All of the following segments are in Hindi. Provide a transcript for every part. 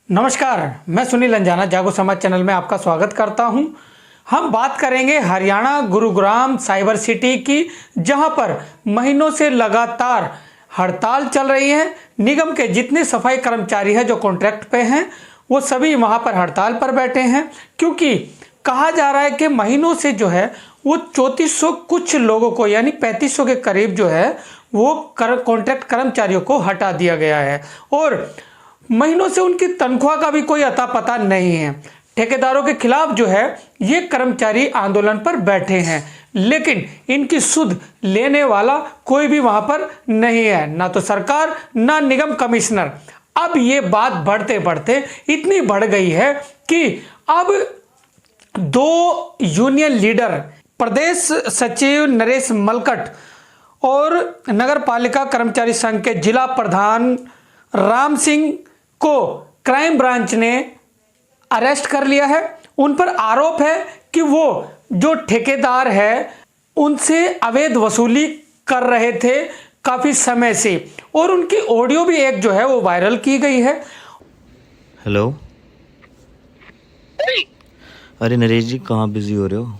नमस्कार, मैं सुनील अंजाना जागो समाज चैनल में आपका स्वागत करता हूं। हम बात करेंगे हरियाणा गुरुग्राम साइबर सिटी की, जहां पर महीनों से लगातार हड़ताल चल रही है। निगम के जितने सफाई कर्मचारी हैं जो कॉन्ट्रैक्ट पे हैं, वो सभी वहां पर हड़ताल पर बैठे हैं, क्योंकि कहा जा रहा है कि महीनों से जो है वो 3400 कुछ लोगों को, यानी 3500 के करीब जो है वो कॉन्ट्रैक्ट कर्मचारियों को हटा दिया गया है और महीनों से उनकी तनख्वाह का भी कोई अता पता नहीं है। ठेकेदारों के खिलाफ जो है ये कर्मचारी आंदोलन पर बैठे हैं, लेकिन इनकी सुध लेने वाला कोई भी वहां पर नहीं है, ना तो सरकार ना निगम कमिश्नर। अब ये बात बढ़ते बढ़ते इतनी बढ़ गई है कि अब दो यूनियन लीडर, प्रदेश सचिव नरेश मलकट और नगर पालिका कर्मचारी संघ के जिला प्रधान राम सिंह को क्राइम ब्रांच ने अरेस्ट कर लिया है। उन पर आरोप है कि वो जो ठेकेदार है उनसे अवैध वसूली कर रहे थे काफी समय से, और उनकी ऑडियो भी एक जो है वो वायरल की गई है। हेलो, अरे नरेश जी, कहाँ बिजी हो रहे हो?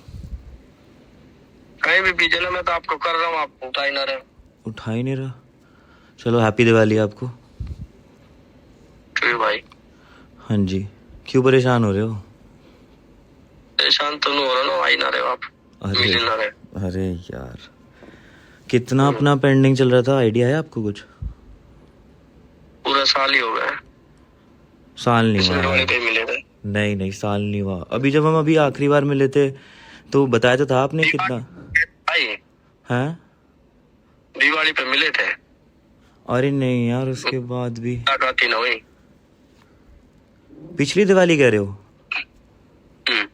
कहीं भी बिजी ना, मैं तो आपको कर रहा हूँ, आप उठा ही ना रहे। उठा ही नहीं रहा। चलो, हैप्पी दिवाली आपको। क्यों भाई? हाँ जी, क्यों परेशान हो रहे हो? परेशान तो नहीं हो रहा ना, आ ही ना रहे हो आप, मिल ही ना रहे। अरे यार, कितना अपना पेंडिंग चल रहा था, आइडिया है आपको कुछ? पूरा साल ही हो गया। साल नहीं इसमें हुआ? दिवाली पे मिले थे। नहीं, साल नहीं हुआ। अभी जब हम आखिरी बार मिले थे तो बताया तो था आपने कितना। भाई हैं? दिवाली पे मिले थे। अरे नहीं यार, उसके बाद भी मुलाकात ही ना हुई। पिछली दिवाली कह रहे हो? हम्म,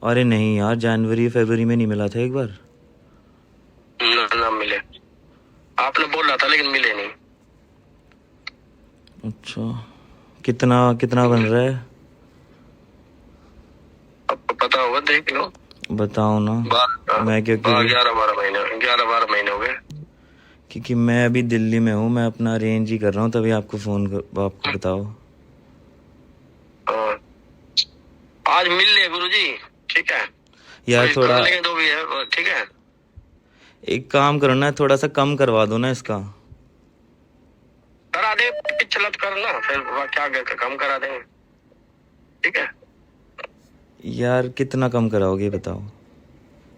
अरे नहीं यार, जनवरी फरवरी में नहीं मिला था एक बार? ना मिले। आपने बोला था लेकिन मिले नहीं। अच्छा, कितना कितना बन रहा है? आपको पता होगा, देख लो। बताओ ना। मैं क्योंकि 11-12 महीने हो गए। क्योंकि मैं अभी दिल्ली में हूँ, मैं अपना अरेंज ही कर रहा हूँ, तभी आपको आपको बताओ। हाँ। आज मिल ले गुरुजी, ठीक है यार थोड़ा लेकिन जो भी है ठीक है। एक काम करो ना, थोड़ा सा कम करवा दो ना इसका। करा दे, पिछलत करना, फिर क्या आगे कम करा देंगे, ठीक है। यार कितना कम कराओगे बताओ,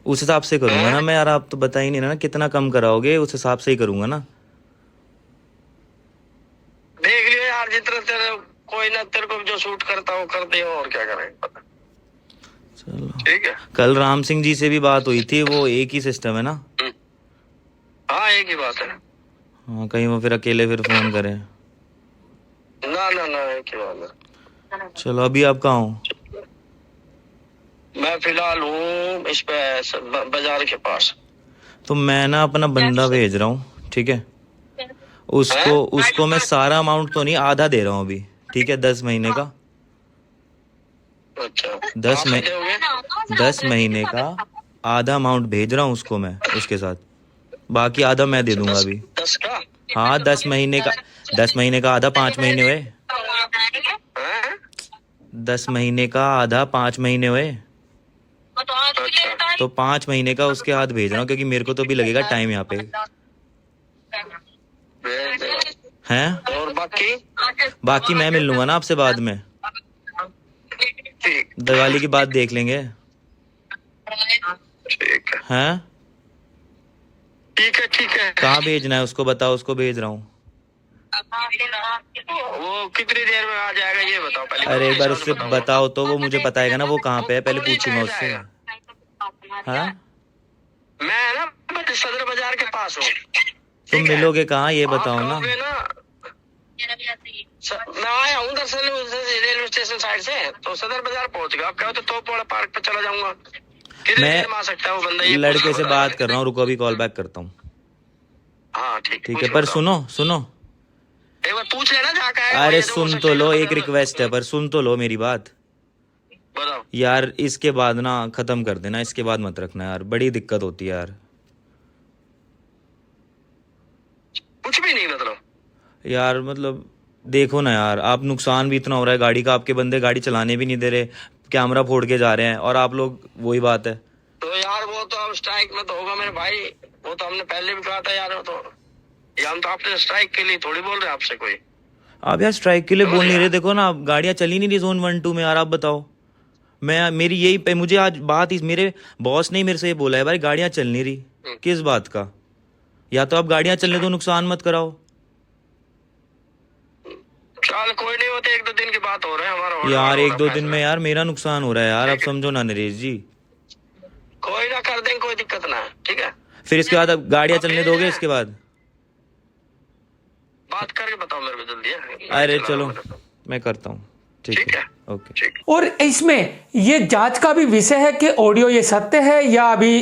उस हिसाब से करूंगा ना मैं। यार आप तो बता ही नहीं रहा ना, कितना कम कराओगे उस हिसाब से ही करूंगा ना। देख लियो यार, जितना तेरे कोई ना, तेरे को जो सूट करता हो कर दे, और क्या करें, पता। चलो ठीक है। कल राम सिंह जी से भी बात हुई थी, वो एक ही सिस्टम है ना? हाँ, एक ही बात है। हाँ, कहीं वो फिर अकेले फिर फोन करें। ना एक ही बात है। चलो, अभी आप कहाँ हो? मैं फिलहाल हूँ इस पे बाजार के पास। तो मैं ना अपना बंदा भेज रहा हूँ, ठीक है? उसको मैं सारा अमाउंट तो नहीं, आधा दे रहा हूँ अभी, ठीक है? 10 महीने का। अच्छा, 10 महीने का आधा अमाउंट भेज रहा हूँ उसको मैं, उसके साथ बाकी आधा मैं दे दूंगा अभी। 10 का? हाँ, 10 महीने का। 10 महीने का आधा 5 महीने हुए। 10 महीने का आधा 5 महीने हुए, तो 5 महीने का उसके हाथ भेज रहा हूँ, क्योंकि मेरे को तो भी लगेगा टाइम यहाँ पे हैं। और बाकी मैं मिल लूंगा ना आपसे बाद में, ठीक दिवाली के बाद देख लेंगे। ठीक है। हैं? ठीक है। कहाँ भेजना है उसको बताओ, उसको भेज रहा हूँ। वो कितनी देर में आ जाएगा ये बताओ पहले। अरे एक बार उससे बताओ तो, वो मुझे बताएगा ना वो कहाँ पे है, पहले पूछूंगा उससे। हाँ, मैं ना सदर बाजार के पास हूँ। तुम मिलोगे कहाँ ये बताओ ना। मैं आया हूँ दरअसल रेलवे स्टेशन साइड से, तो सदर बाजार पहुंच गया। आप कहो तो तोपवाड़ा पार्क पे चला जाऊंगा। मैं आ सकता है वो बंदा, ये लड़के से बात कर रहा हूँ, रुको अभी कॉल बैक करता हूँ। हाँ ठीक है, पर सुनो एक बार पूछ लेना जाकर। अरे सुन तो लो, एक रिक्वेस्ट है, पर सुन तो लो मेरी बात। बताओ यार इसके बाद ना खत्म कर देना, इसके बाद मत रखना यार, बड़ी दिक्कत होती है यार। कुछ भी नहीं मतलब यार मतलब देखो ना यार, आप नुकसान भी इतना हो रहा है गाड़ी का, आपके बंदे गाड़ी चलाने भी नहीं दे रहे, कैमरा फोड़ के जा रहे हैं, और आप लोग वही बात है। तो यार वो तो अब स्ट्राइक में तो होगा मेरे भाई, वो तो हमने पहले भी कहा था यार, वो तो ये हम तो आपने स्ट्राइक के लिए थोड़ी बोल रहे हैं आपसे कोई। आप यार स्ट्राइक के लिए समझ बोल नहीं गया? रहे, देखो ना गाड़ियां चल ही नहीं रही जोन 1 2 में यार, आप बताओ। मैं मेरी यही मुझे आज बात इस मेरे बॉस ने ही मेरे से ये बोला है भाई, गाड़ियां चल नहीं रही, किस बात का? या तो आप गाड़ियां चलने दो, नुकसान मत कराओ। चल कोई नहीं, वो तो 1-2 दिन की बात हो रहा है, हमारा होने वाला यार हो एक रहा दो दिन फैसला। में यार मेरा नुकसान हो रहा है यार, आप समझो ना नरेश जी। कोई ना कर देंगे, कोई दिक्कत ना है, ठीक है। फिर इसके बाद अब गाड़ियां अब चलने भेज दोगे रहे इसके हैं? बाद? बात करके बताओ मेरे को जल्दी है, नहीं अरे चला रहा चलो, मेरे को। मैं करता हूँ, ठीक ठीक है, है, ओके। ठीक। और इसमें ये जांच का भी विषय है कि ऑडियो ये सत्य है या अभी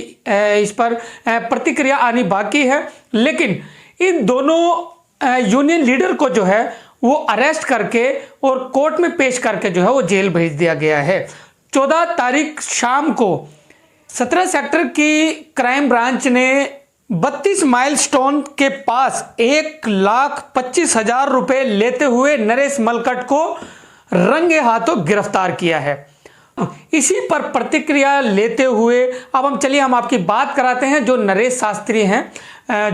इस पर प्रतिक्रिया आनी बाकी है। लेकिन इन दोनों यूनियन लीडर को जो है वो अरेस्ट करके और कोर्ट में पेश करके जो है वो जेल भेज दिया गया है। 14 तारीख शाम को 17 सेक्टर की क्राइम ब्रांच ने 32 माइलस्टोन के पास 1,25,000 रुपए लेते हुए नरेश मलकट को रंगे हाथों गिरफ्तार किया है। इसी पर प्रतिक्रिया लेते हुए अब हम आपकी बात कराते हैं जो नरेश शास्त्री हैं,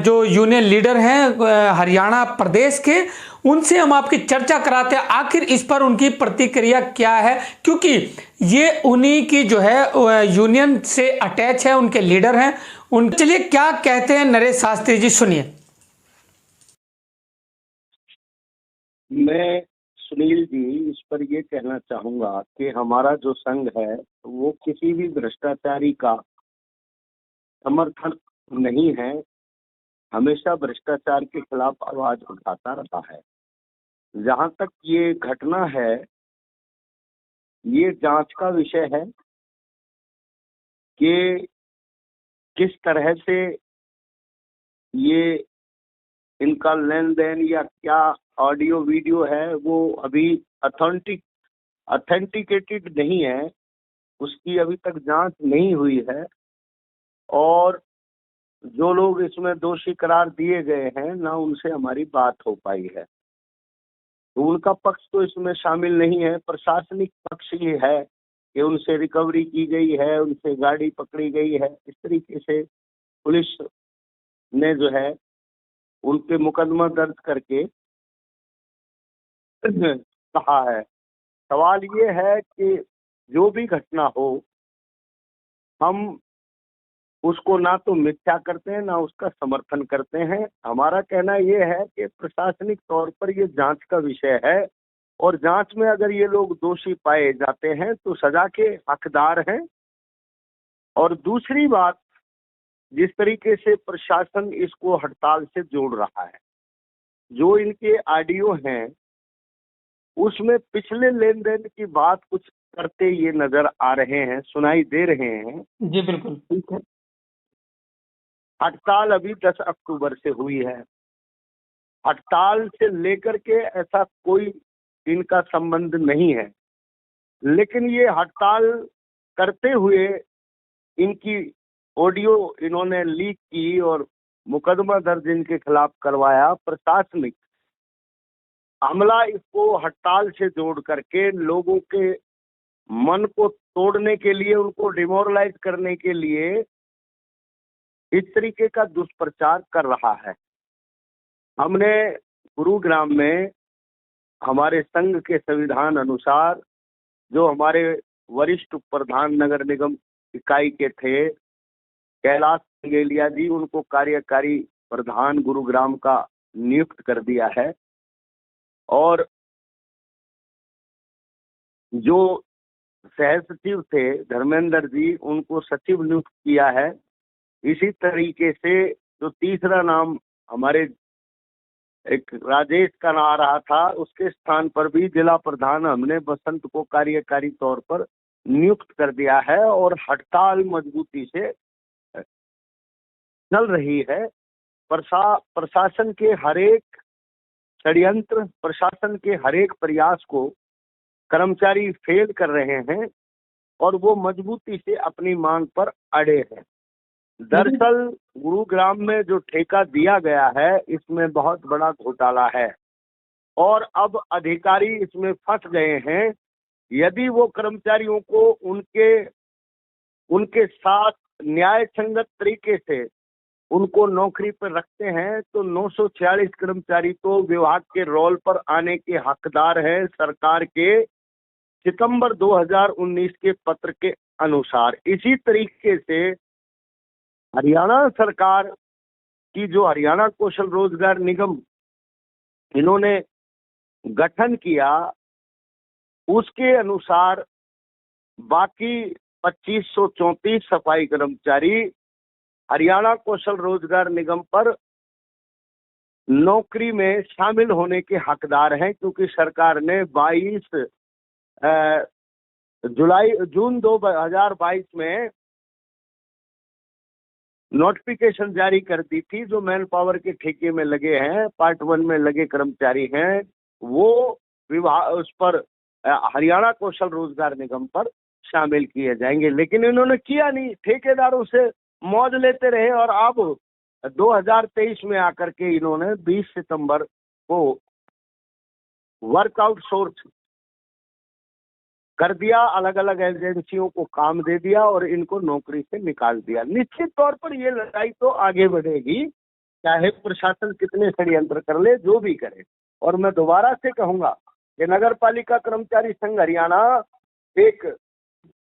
जो यूनियन लीडर हैं हरियाणा प्रदेश के, उनसे हम आपकी चर्चा कराते हैं आखिर इस पर उनकी प्रतिक्रिया क्या है, क्योंकि ये उन्हीं की जो है यूनियन से अटैच है, उनके लीडर हैं। उन चलिए क्या कहते हैं नरेश शास्त्री जी, सुनिए। मैं सुनील जी इस पर ये कहना चाहूंगा कि हमारा जो संघ है वो किसी भी भ्रष्टाचारी का समर्थन नहीं है, हमेशा भ्रष्टाचार के खिलाफ आवाज उठाता रहा है। जहां तक ये घटना है, ये जांच का विषय है कि किस तरह से ये इनका लेन देन या क्या ऑडियो वीडियो है वो अभी ऑथेंटिकेटेड नहीं है, उसकी अभी तक जांच नहीं हुई है। और जो लोग इसमें दोषी करार दिए गए हैं ना, उनसे हमारी बात हो पाई है, तो उनका पक्ष तो इसमें शामिल नहीं है। प्रशासनिक पक्ष ये है कि उनसे रिकवरी की गई है, उनसे गाड़ी पकड़ी गई है, इस तरीके से पुलिस ने जो है उनके मुकदमा दर्ज करके कहा है। सवाल ये है कि जो भी घटना हो, हम उसको ना तो मिथ्या करते हैं ना उसका समर्थन करते हैं। हमारा कहना ये है कि प्रशासनिक तौर पर ये जांच का विषय है, और जांच में अगर ये लोग दोषी पाए जाते हैं तो सजा के हकदार हैं। और दूसरी बात, जिस तरीके से प्रशासन इसको हड़ताल से जोड़ रहा है, जो इनके ऑडियो हैं उसमें पिछले लेन देन की बात कुछ करते ये नजर आ रहे हैं, सुनाई दे रहे हैं। जी बिल्कुल, ठीक है, हड़ताल अभी 10 अक्टूबर से हुई है। हड़ताल से लेकर के ऐसा कोई इनका संबंध नहीं है, लेकिन ये हड़ताल करते हुए इनकी ऑडियो इन्होंने लीक की और मुकदमा दर्ज इनके खिलाफ करवाया। प्रशासनिक हमला इसको हड़ताल से जोड़ करके लोगों के मन को तोड़ने के लिए, उनको डिमोरलाइज करने के लिए इस तरीके का दुष्प्रचार कर रहा है। हमने गुरुग्राम में हमारे संघ के संविधान अनुसार जो हमारे वरिष्ठ प्रधान नगर निगम इकाई के थे कैलाश सिंगेलिया जी, उनको कार्यकारी प्रधान गुरुग्राम का नियुक्त कर दिया है। और जो सह सचिव थे धर्मेंद्र जी, उनको सचिव नियुक्त किया है। इसी तरीके से जो तीसरा नाम हमारे एक राजेश का आ रहा था, उसके स्थान पर भी जिला प्रधान हमने बसंत को कार्यकारी तौर पर नियुक्त कर दिया है। और हड़ताल मजबूती से चल रही है। प्रशासन के हरेक षड्यंत्र, प्रशासन के हरेक प्रयास को कर्मचारी फेल कर रहे हैं और वो मजबूती से अपनी मांग पर अड़े हैं। दरअसल गुरुग्राम में जो ठेका दिया गया है, इसमें बहुत बड़ा घोटाला है। और अब अधिकारी इसमें फंस गए हैं। यदि वो कर्मचारियों को उनके साथ न्याय संगत तरीके से उनको नौकरी पर रखते हैं तो 946 कर्मचारी तो विभाग के रोल पर आने के हकदार हैं सरकार के सितंबर 2019 के पत्र के अनुसार। इसी तरीके से हरियाणा सरकार की जो हरियाणा कौशल रोजगार निगम इन्होंने गठन किया, उसके अनुसार बाकी 2534 सफाई कर्मचारी हरियाणा कौशल रोजगार निगम पर नौकरी में शामिल होने के हकदार हैं, क्योंकि सरकार ने 22 जून 2022 में नोटिफिकेशन जारी कर दी थी। जो मैन पावर के ठेके में लगे हैं, पार्ट 1 में लगे कर्मचारी हैं, वो विभाग उस पर हरियाणा कौशल रोजगार निगम पर शामिल किए जाएंगे। लेकिन इन्होंने किया नहीं, ठेकेदारों से मौज लेते रहे और अब 2023 में आकर के इन्होंने 20 सितंबर को वर्क आउटसोर्स कर दिया, अलग अलग एजेंसियों को काम दे दिया और इनको नौकरी से निकाल दिया। निश्चित तौर पर ये लड़ाई तो आगे बढ़ेगी, चाहे प्रशासन कितने षड्यंत्र कर ले, जो भी करे। और मैं दोबारा से कहूंगा कि नगर पालिका कर्मचारी संघ हरियाणा एक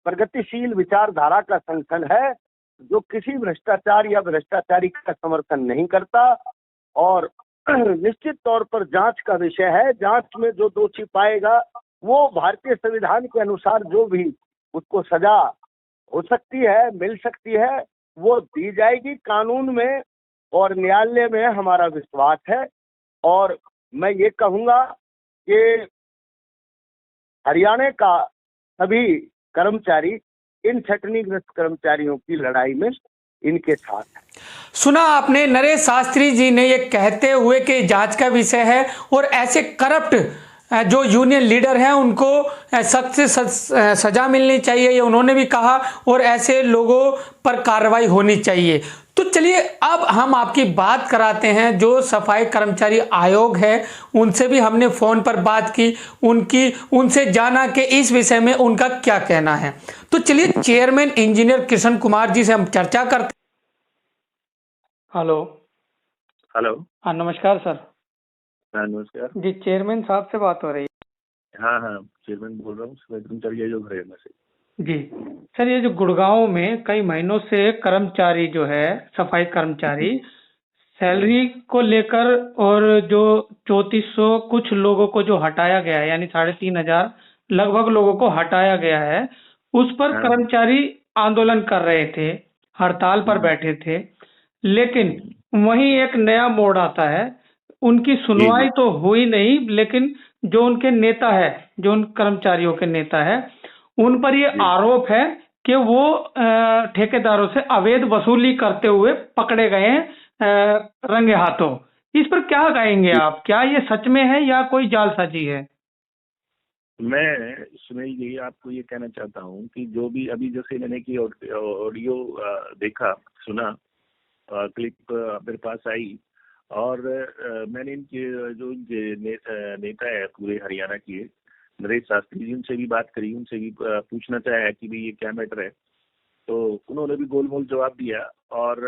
प्रगतिशील विचारधारा का संगठन है जो किसी भ्रष्टाचार या भ्रष्टाचारी का समर्थन नहीं करता और निश्चित तौर पर जांच का विषय है। जांच में जो दोषी पाएगा वो भारतीय संविधान के अनुसार जो भी उसको सजा हो सकती है, मिल सकती है, वो दी जाएगी कानून में और न्यायालय में। हमारा विश्वास है और मैं ये कहूंगा कि हरियाणा का सभी कर्मचारी इन छटनीग्रस्त कर्मचारियों की लड़ाई में इनके साथ है। सुना आपने नरेश शास्त्री जी ने ये कहते हुए कि जांच का विषय है और ऐसे करप्ट जो यूनियन लीडर हैं उनको सख्त से सजा मिलनी चाहिए, ये उन्होंने भी कहा, और ऐसे लोगों पर कार्रवाई होनी चाहिए। तो चलिए अब हम आपकी बात कराते हैं। जो सफाई कर्मचारी आयोग है उनसे भी हमने फ़ोन पर बात की, उनसे जाना कि इस विषय में उनका क्या कहना है। तो चलिए चेयरमैन इंजीनियर किशन कुमार जी से हम चर्चा करते। हेलो। हाँ नमस्कार सर। हाँ नमस्कार जी चेयरमैन साहब से बात हो रही है। हाँ चेयरमैन बोल रहा हूँ सफाई कर्मचारी आयोग हरियाणा से। जी सर, ये जो गुड़गांव में कई महीनों से कर्मचारी जो है सफाई कर्मचारी सैलरी को लेकर और जो 3400 कुछ लोगों को जो हटाया गया है, यानी 3500 लगभग लोगों को हटाया गया है, उस पर कर्मचारी आंदोलन कर रहे थे, हड़ताल पर बैठे थे। लेकिन वहीं एक नया मोड़ आता है, उनकी सुनवाई तो हुई नहीं, लेकिन जो उनके नेता है, जो उन कर्मचारियों के नेता है, उन पर ये आरोप है कि वो ठेकेदारों से अवैध वसूली करते हुए पकड़े गए हैं रंगे हाथों। इस पर क्या कहेंगे आप? क्या ये सच में है या कोई जालसाजी है? मैं इसमें यही आपको ये कहना चाहता हूँ कि जो भी अभी जैसे मैंने की ऑडियो देखा, सुना, क्लिप मेरे पास आई और मैंने इनके जो नेता है पूरे हरियाणा के नरेश शास्त्री जी, उनसे भी बात करी, उनसे भी पूछना चाहा कि भाई ये क्या मैटर है। तो उन्होंने भी गोल मोल जवाब दिया और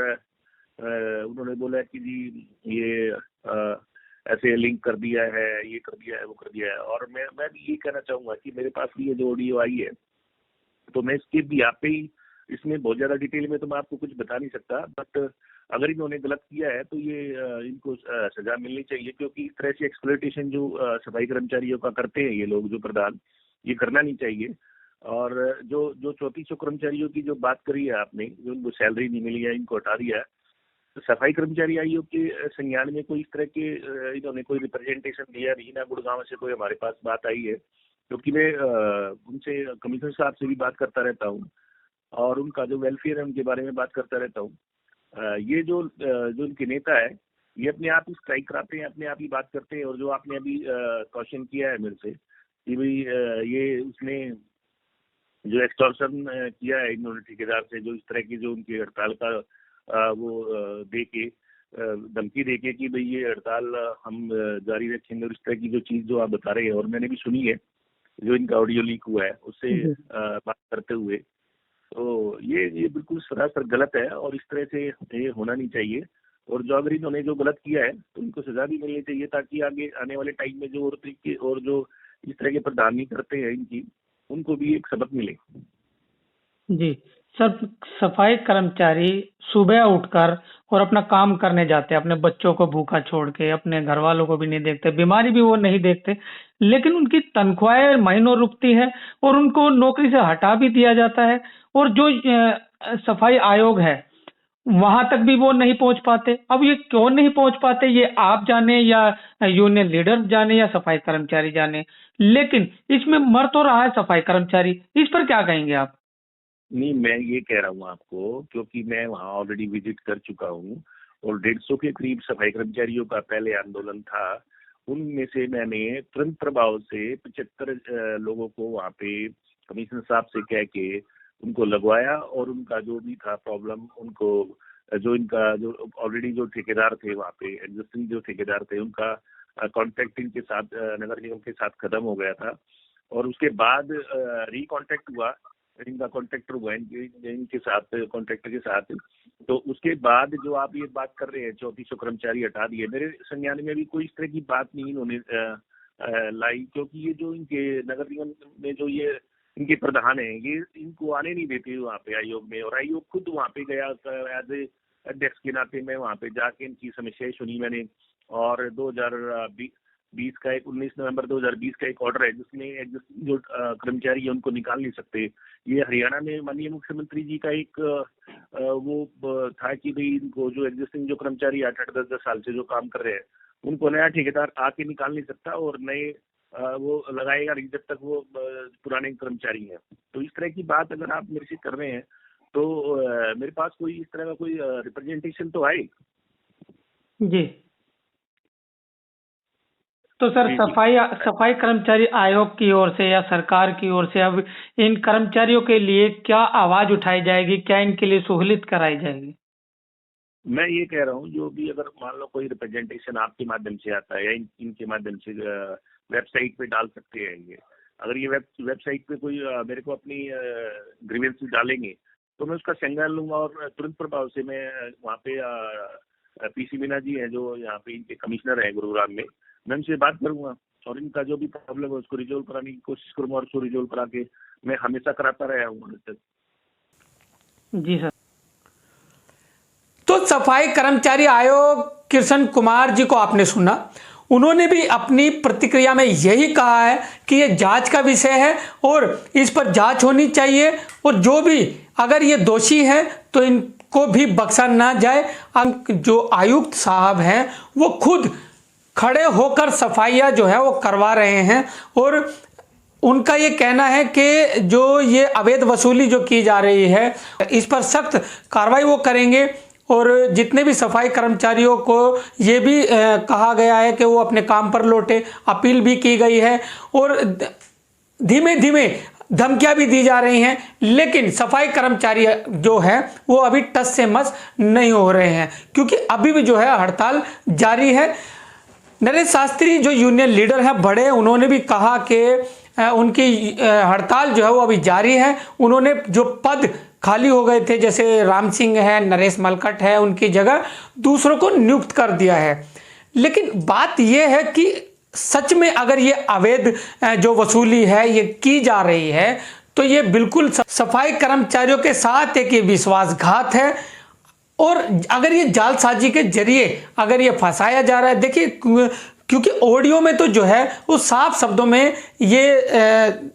उन्होंने बोला कि जी ये ऐसे लिंक कर दिया है, ये कर दिया है, वो कर दिया है। और मैं भी ये कहना चाहूँगा कि मेरे पास भी ये जो ऑडियो आई है तो मैं इसके भी आप ही इसमें बहुत ज़्यादा डिटेल में तो मैं आपको कुछ बता नहीं सकता, बट अगर इन्होंने गलत किया है तो ये इनको सजा मिलनी चाहिए, क्योंकि इस तरह से एक्सप्लॉयटेशन जो सफाई कर्मचारियों का करते हैं ये लोग, जो प्रधान, ये करना नहीं चाहिए। और जो 3400 कर्मचारियों की जो बात करी है आपने, जो उनको सैलरी नहीं मिली है, इनको हटा दिया है, तो सफाई कर्मचारी आयोग के संज्ञान में कोई इस तरह के इन्होंने कोई रिप्रेजेंटेशन दिया नहीं ना। गुड़गांव से कोई हमारे पास बात आई है, क्योंकि मैं उनसे कमिश्नर साहब से भी बात करता रहता हूँ और उनका जो वेलफेयर है उनके बारे में बात करता रहता हूँ। ये जो उनके नेता है ये अपने आप ही स्ट्राइक कराते हैं, अपने आप ही बात करते हैं। और जो आपने अभी क्वेश्चन किया है मेरे से कि भाई ये उसने जो एक्सटॉर्शन किया है इन्होंने ठेकेदार से, जो इस तरह की जो उनकी हड़ताल का वो दे के धमकी देके कि भाई ये हड़ताल हम जारी रखेंगे, और इस तरह की जो चीज जो आप बता रहे हैं, और मैंने भी सुनी है जो इनका ऑडियो लीक हुआ है उससे बात करते हुए, तो ये बिल्कुल सरासर गलत है और इस तरह से ये होना नहीं चाहिए। और जो अगर इन्होंने जो गलत किया है तो इनको सजा भी मिलनी चाहिए, ताकि आगे आने वाले टाइम में जो और तरीके और जो इस तरह के प्रधान करते हैं इनकी, उनको भी एक सबक मिले। जी सर, सफाई कर्मचारी सुबह उठकर और अपना काम करने जाते हैं, अपने बच्चों को भूखा छोड़ के, अपने घर वालों को भी नहीं देखते, बीमारी भी वो नहीं देखते, लेकिन उनकी तनख्वाहें महीनों रुकती है और उनको नौकरी से हटा भी दिया जाता है। और जो सफाई आयोग है वहां तक भी वो नहीं पहुंच पाते। अब ये क्यों नहीं पहुंच पाते, ये आप जाने या यूनियन लीडर जाने या सफाई कर्मचारी जाने, लेकिन इसमें मर तो रहा है सफाई कर्मचारी। इस पर क्या कहेंगे आप? नहीं, मैं ये कह रहा हूँ आपको, क्योंकि मैं वहाँ ऑलरेडी विजिट कर चुका हूँ और 150 के करीब सफाई कर्मचारियों का पहले आंदोलन था। उनमें से मैंने तुरंत प्रभाव से 75 लोगों को वहाँ पे कमिश्नर साहब से कह के उनको लगवाया, और उनका जो भी था प्रॉब्लम, उनको जो इनका जो ऑलरेडी जो ठेकेदार थे वहाँ पे, एग्जिस्टिंग जो ठेकेदार थे, उनका कॉन्ट्रैक्ट इनके साथ नगर निगम के साथ खत्म हो गया था। और उसके बाद रिकॉन्ट्रैक्ट हुआ, इनका कॉन्ट्रैक्टर हुआ इनके साथ, कॉन्ट्रैक्टर के साथ। तो उसके बाद जो आप ये बात कर रहे हैं 3400 कर्मचारी हटा दिए, मेरे संज्ञान में भी कोई इस तरह की बात नहीं इन्होंने लाई, क्योंकि ये जो इनके नगर निगम में जो ये इनके प्रधान है, ये इनको आने नहीं देते वहाँ पे आयोग में, और आयोग खुद वहाँ पे गया एज ए अध्यक्ष के नाते। मैं वहाँ पे जाके इनकी समस्याएं सुनी मैंने, और 2020 का एक 19 नवंबर 2020 का एक ऑर्डर है जिसमें जो कर्मचारी है उनको निकाल नहीं सकते। ये हरियाणा में माननीय मुख्यमंत्री जी का एक वो था कि भाई इनको जो एग्जिस्टिंग जो कर्मचारी 8-8, 10-10 साल से जो काम कर रहे हैं, उनको नया ठेकेदार आके निकाल नहीं सकता, और नए वो लगाएगा जब तक वो पुराने कर्मचारी हैं। तो इस तरह की बात अगर आप मेरे से कर रहे हैं तो मेरे पास कोई इस तरह का कोई रिप्रेजेंटेशन तो आए। जी, तो सर सफाई कर्मचारी आयोग की ओर से या सरकार की ओर से अब इन कर्मचारियों के लिए क्या आवाज उठाई जाएगी, क्या इनके लिए सहूलियत कराई जाएगी? मैं ये कह रहा हूँ, जो भी अगर मान लो कोई रिप्रेजेंटेशन आपके माध्यम से आता है या इनके माध्यम से वेबसाइट पे डाल सकते हैं। ये अगर ये वेबसाइट पे कोई मेरे को अपनी ग्रीवेंसेस डालेंगे तो मैं उसका संज्ञान लूंगा, और तुरंत प्रभाव से मैं वहाँ पे पीसी मीना जी हैं जो यहाँ पे इनके कमिश्नर हैं गुरुग्राम में, मैं उनसे बात करूंगा और इनका जो भी प्रॉब्लम है उसको रिजोल्व कराने की कोशिश करूंगा, और उसको रिजोल्व करा के मैं हमेशा कराता रहा हूँ आज तक। जी सर। तो सफाई कर्मचारी आयोग कृष्ण कुमार जी को आपने सुना, उन्होंने भी अपनी प्रतिक्रिया में यही कहा है कि ये जांच का विषय है और इस पर जांच होनी चाहिए, और जो भी अगर ये दोषी है तो इनको भी बख्शा ना जाए। जो आयुक्त साहब हैं वो खुद खड़े होकर सफाइयाँ जो है वो करवा रहे हैं, और उनका ये कहना है कि जो ये अवैध वसूली जो की जा रही है इस पर सख्त कार्रवाई वो करेंगे, और जितने भी सफाई कर्मचारियों को ये भी कहा गया है कि वो अपने काम पर लौटे, अपील भी की गई है, और धीमे धीमे धमकियां भी दी जा रही हैं, लेकिन सफाई कर्मचारी जो है वो अभी टस से मस नहीं हो रहे हैं, क्योंकि अभी भी जो है हड़ताल जारी है। नरेश शास्त्री जो यूनियन लीडर हैं बड़े, उन्होंने भी कहा कि उनकी हड़ताल जो है वो अभी जारी है। उन्होंने जो पद खाली हो गए थे, जैसे राम सिंह है, नरेश मलकट है, उनकी जगह दूसरों को नियुक्त कर दिया है। लेकिन बात यह है कि सच में अगर ये अवैध जो वसूली है ये की जा रही है तो ये बिल्कुल सफाई कर्मचारियों के साथ एक ये विश्वासघात है, और अगर ये जालसाजी के जरिए अगर ये फंसाया जा रहा है, देखिए क्योंकि ऑडियो में तो जो है वो साफ शब्दों में ये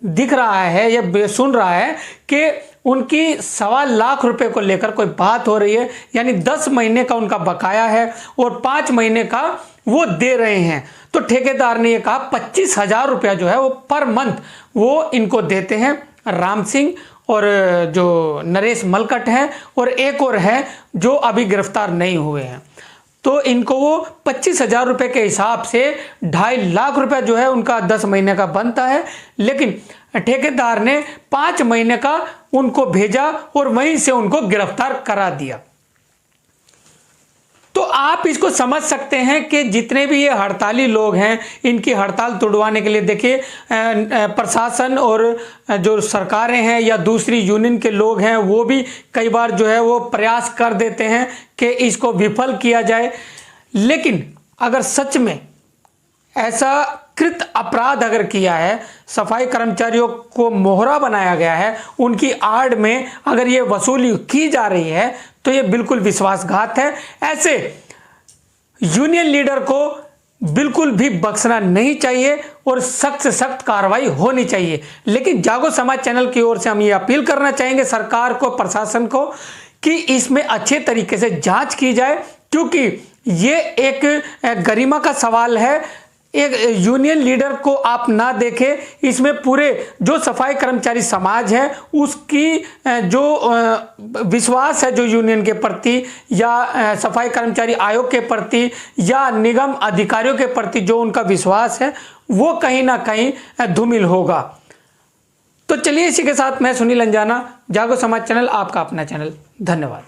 दिख रहा है या सुन रहा है कि उनकी 1.25 लाख रुपए को लेकर कोई बात हो रही है, यानी 10 महीने का उनका बकाया है और 5 महीने का वो दे रहे हैं। तो ठेकेदार ने ये कहा 25,000 रुपया जो है वो पर मंथ वो इनको देते हैं, राम सिंह और जो नरेश मलकट हैं और एक और है जो अभी गिरफ्तार नहीं हुए हैं। तो इनको वो 25,000 रुपये के हिसाब से 2.5 लाख रुपया जो है उनका 10 महीने का बनता है, लेकिन ठेकेदार ने 5 महीने का उनको भेजा और वहीं से उनको गिरफ्तार करा दिया। तो आप इसको समझ सकते हैं कि जितने भी ये हड़ताली लोग हैं, इनकी हड़ताल तुड़वाने के लिए देखिए प्रशासन और जो सरकारें हैं या दूसरी यूनियन के लोग हैं वो भी कई बार जो है वो प्रयास कर देते हैं कि इसको विफल किया जाए। लेकिन अगर सच में ऐसा कृत अपराध अगर किया है, सफाई कर्मचारियों को मोहरा बनाया गया है, उनकी आड़ में अगर ये वसूली की जा रही है तो ये बिल्कुल विश्वासघात है। ऐसे यूनियन लीडर को बिल्कुल भी बख्शना नहीं चाहिए और सख्त से सख्त कार्रवाई होनी चाहिए। लेकिन जागो समाज चैनल की ओर से हम ये अपील करना चाहेंगे सरकार को, प्रशासन को, कि इसमें अच्छे तरीके से जांच की जाए, क्योंकि ये एक गरिमा का सवाल है। एक यूनियन लीडर को आप ना देखें, इसमें पूरे जो सफाई कर्मचारी समाज है उसकी जो विश्वास है जो यूनियन के प्रति या सफाई कर्मचारी आयोग के प्रति या निगम अधिकारियों के प्रति जो उनका विश्वास है वो कहीं ना कहीं धूमिल होगा। तो चलिए इसी के साथ मैं सुनील अंजाना, जागो समाज चैनल आपका अपना चैनल। धन्यवाद।